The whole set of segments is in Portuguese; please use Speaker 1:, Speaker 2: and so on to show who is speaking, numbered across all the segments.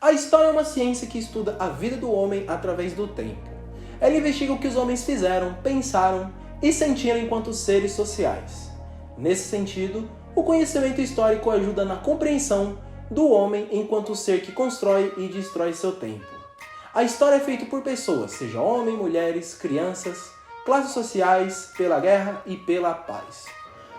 Speaker 1: A história é uma ciência que estuda a vida do homem através do tempo. Ela investiga o que os homens fizeram, pensaram e sentiram enquanto seres sociais. Nesse sentido, o conhecimento histórico ajuda na compreensão do homem enquanto ser que constrói e destrói seu tempo. A história é feita por pessoas, seja homens, mulheres, crianças, classes sociais, pela guerra e pela paz.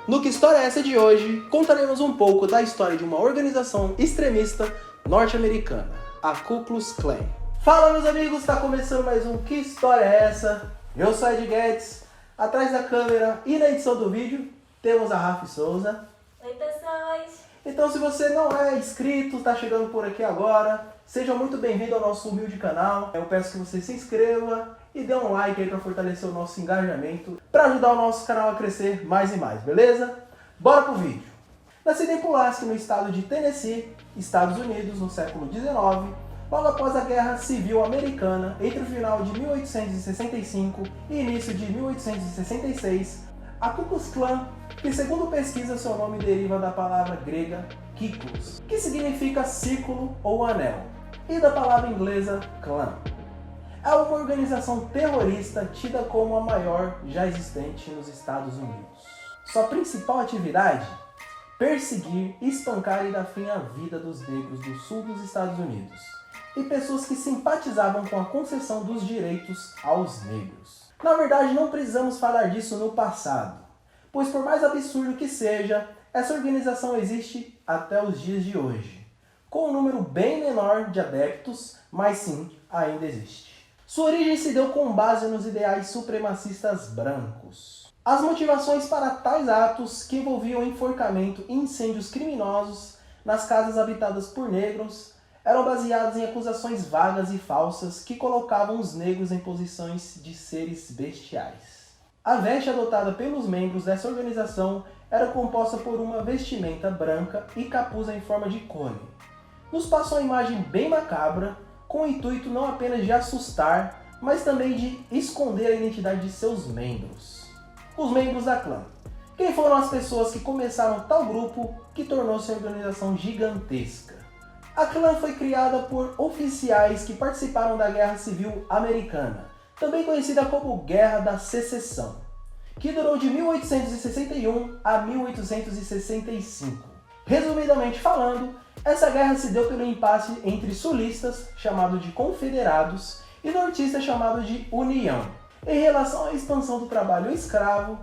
Speaker 1: No Que História é Essa de hoje, contaremos um pouco da história de uma organização extremista norte-americana, a Ku Klux Klan. Fala, meus amigos, está começando mais um Que História é Essa? Eu sou Ed Guedes, atrás da câmera e na edição do vídeo temos a Rafa Souza.
Speaker 2: Oi, pessoas!
Speaker 1: Então, se você não é inscrito, está chegando por aqui agora, seja muito bem-vindo ao nosso humilde canal. Eu peço que você se inscreva e dê um like aí para fortalecer o nosso engajamento, para ajudar o nosso canal a crescer mais e mais, beleza? Bora pro vídeo! Nascida em Pulaski, no estado de Tennessee, Estados Unidos, no século XIX, logo após a Guerra Civil Americana, entre o final de 1865 e início de 1866, a Ku Klux Klan, que segundo pesquisa seu nome deriva da palavra grega Kikos, que significa círculo ou anel, e da palavra inglesa clã. É uma organização terrorista tida como a maior já existente nos Estados Unidos. Sua principal atividade? Perseguir, espancar e dar fim à vida dos negros do sul dos Estados Unidos e pessoas que simpatizavam com a concessão dos direitos aos negros. Na verdade, não precisamos falar disso no passado, pois por mais absurdo que seja, essa organização existe até os dias de hoje, com um número bem menor de adeptos, mas sim, ainda existe. Sua origem se deu com base nos ideais supremacistas brancos. As motivações para tais atos, que envolviam enforcamento e incêndios criminosos nas casas habitadas por negros, eram baseadas em acusações vagas e falsas que colocavam os negros em posições de seres bestiais. A veste adotada pelos membros dessa organização era composta por uma vestimenta branca e capuz em forma de cone. Nos passa uma imagem bem macabra, com o intuito não apenas de assustar, mas também de esconder a identidade de seus membros. Os membros da clã. Quem foram as pessoas que começaram tal grupo que tornou-se uma organização gigantesca? A clã foi criada por oficiais que participaram da Guerra Civil Americana, também conhecida como Guerra da Secessão, que durou de 1861 a 1865. Resumidamente falando, essa guerra se deu pelo impasse entre sulistas, chamado de confederados, e nortistas, chamado de União, em relação à expansão do trabalho escravo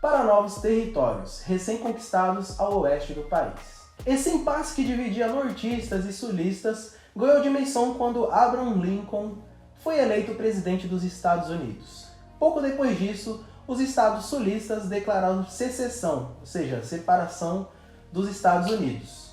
Speaker 1: para novos territórios, recém-conquistados ao oeste do país. Esse impasse que dividia nortistas e sulistas ganhou dimensão quando Abraham Lincoln foi eleito presidente dos Estados Unidos. Pouco depois disso, os estados sulistas declararam secessão, ou seja, separação dos Estados Unidos.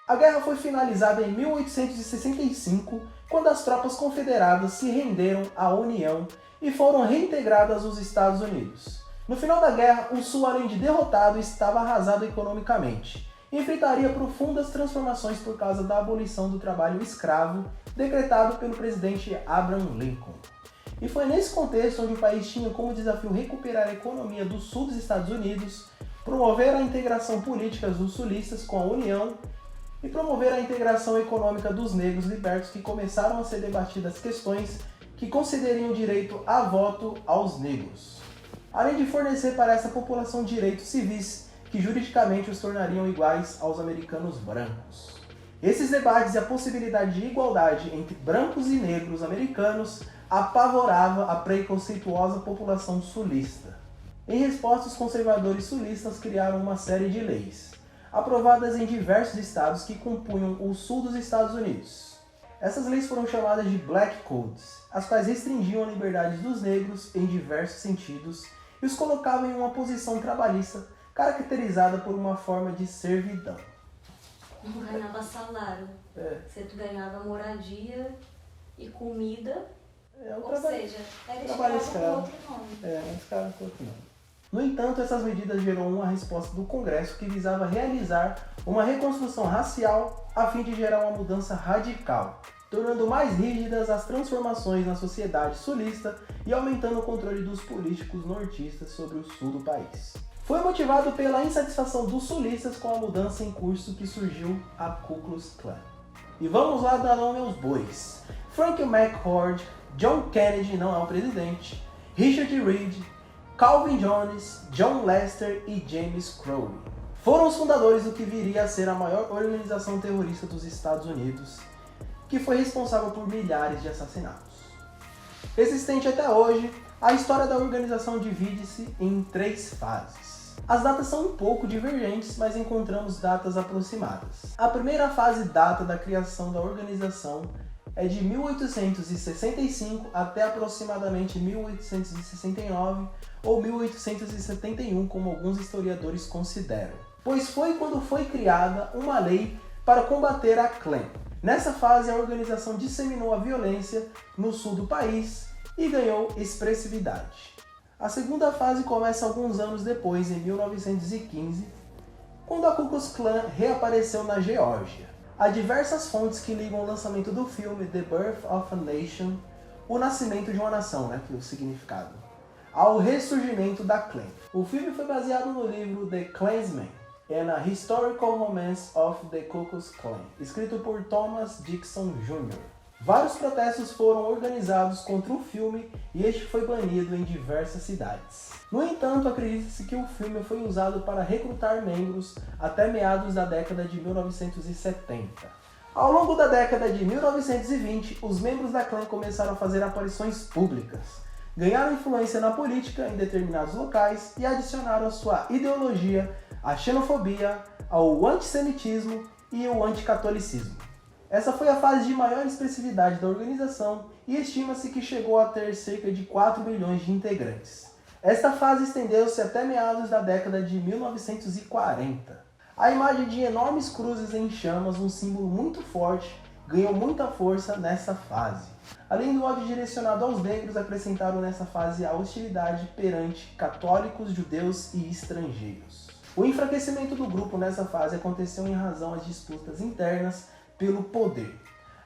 Speaker 1: A guerra foi finalizada em 1865, quando as tropas confederadas se renderam à União e foram reintegradas aos Estados Unidos. No final da guerra, o Sul, além de derrotado, estava arrasado economicamente e enfrentaria profundas transformações por causa da abolição do trabalho escravo, decretado pelo presidente Abraham Lincoln. E foi nesse contexto onde o país tinha como desafio recuperar a economia do sul dos Estados Unidos, promover a integração política dos sulistas com a União e promover a integração econômica dos negros libertos, que começaram a ser debatidas questões que concederiam direito a voto aos negros, além de fornecer para essa população direitos civis que juridicamente os tornariam iguais aos americanos brancos. Esses debates e a possibilidade de igualdade entre brancos e negros americanos apavorava a preconceituosa população sulista. Em resposta, os conservadores sulistas criaram uma série de leis, aprovadas em diversos estados que compunham o sul dos Estados Unidos. Essas leis foram chamadas de Black Codes, as quais restringiam a liberdade dos negros em diversos sentidos e os colocavam em uma posição trabalhista caracterizada por uma forma de servidão.
Speaker 2: Não ganhava salário, você ganhava moradia e comida, ou seja, era escravo com outro nome.
Speaker 1: Escravo com outro nome. No entanto, essas medidas gerou uma resposta do Congresso que visava realizar uma reconstrução racial a fim de gerar uma mudança radical, tornando mais rígidas as transformações na sociedade sulista e aumentando o controle dos políticos nortistas sobre o sul do país. Foi motivado pela insatisfação dos sulistas com a mudança em curso que surgiu a Ku Klux Klan. E vamos lá dar nome aos bois. Frank McCord, John Kennedy não é o presidente, Richard Reed, Calvin Jones, John Lester e James Crowley foram os fundadores do que viria a ser a maior organização terrorista dos Estados Unidos, que foi responsável por milhares de assassinatos. Existente até hoje, a história da organização divide-se em 3 fases. As datas são um pouco divergentes, mas encontramos datas aproximadas. A primeira fase data da criação da organização é de 1865 até aproximadamente 1869 ou 1871, como alguns historiadores consideram, pois foi quando foi criada uma lei para combater a Klan. Nessa fase, a organização disseminou a violência no sul do país e ganhou expressividade. A segunda fase começa alguns anos depois, em 1915, quando a Ku Klux Klan reapareceu na Geórgia. Há diversas fontes que ligam o lançamento do filme The Birth of a Nation, o nascimento de uma nação, que é o significado, ao ressurgimento da Klan. O filme foi baseado no livro The Klansman and a Historical Romance of the Ku Klux Klan, escrito por Thomas Dixon Jr. Vários protestos foram organizados contra o filme e este foi banido em diversas cidades. No entanto, acredita-se que o filme foi usado para recrutar membros até meados da década de 1970. Ao longo da década de 1920, os membros da Klan começaram a fazer aparições públicas, ganharam influência na política em determinados locais e adicionaram a sua ideologia a xenofobia, ao antissemitismo e o anticatolicismo. Essa foi a fase de maior expressividade da organização e estima-se que chegou a ter cerca de 4 milhões de integrantes. Esta fase estendeu-se até meados da década de 1940. A imagem de enormes cruzes em chamas, um símbolo muito forte, ganhou muita força nessa fase. Além do ódio direcionado aos negros, acrescentaram nessa fase a hostilidade perante católicos, judeus e estrangeiros. O enfraquecimento do grupo nessa fase aconteceu em razão às disputas internas pelo poder,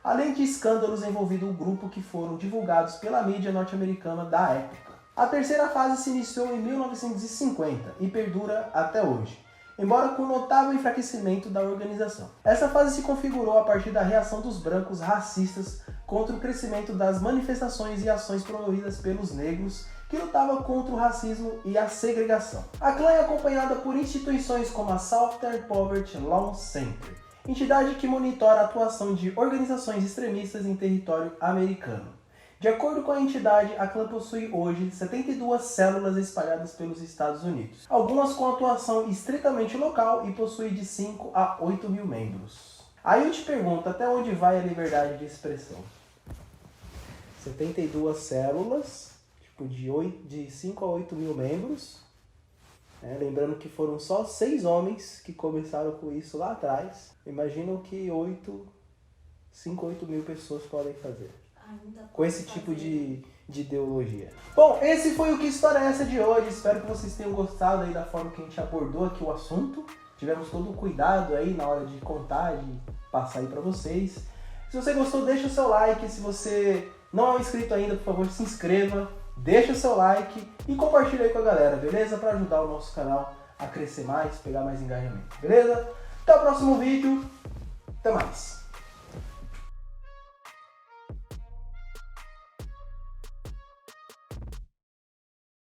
Speaker 1: além de escândalos envolvendo o grupo que foram divulgados pela mídia norte-americana da época. A terceira fase se iniciou em 1950 e perdura até hoje, embora com notável enfraquecimento da organização. Essa fase se configurou a partir da reação dos brancos racistas contra o crescimento das manifestações e ações promovidas pelos negros que lutavam contra o racismo e a segregação. A Klan é acompanhada por instituições como a Southern Poverty Law Center, entidade que monitora a atuação de organizações extremistas em território americano. De acordo com a entidade, a Klan possui hoje 72 células espalhadas pelos Estados Unidos, algumas com atuação estritamente local e possui de 5 a 8 mil membros. Aí eu te pergunto, até onde vai a liberdade de expressão? 72 células, de 5 a 8 mil membros. Lembrando que foram só 6 homens que começaram com isso lá atrás. Imagino que 5 a 8 mil pessoas podem fazer com esse tipo de ideologia. Bom, esse foi o Que História é Essa de hoje. Espero que vocês tenham gostado aí da forma que a gente abordou aqui o assunto. Tivemos todo o cuidado aí na hora de contar, de passar aí pra vocês. Se você gostou, deixa o seu like. Se você não é inscrito ainda, por favor, se inscreva. Deixa o seu like e compartilha aí com a galera, beleza? Para ajudar o nosso canal a crescer mais, pegar mais engajamento, beleza? Até o próximo vídeo, até mais!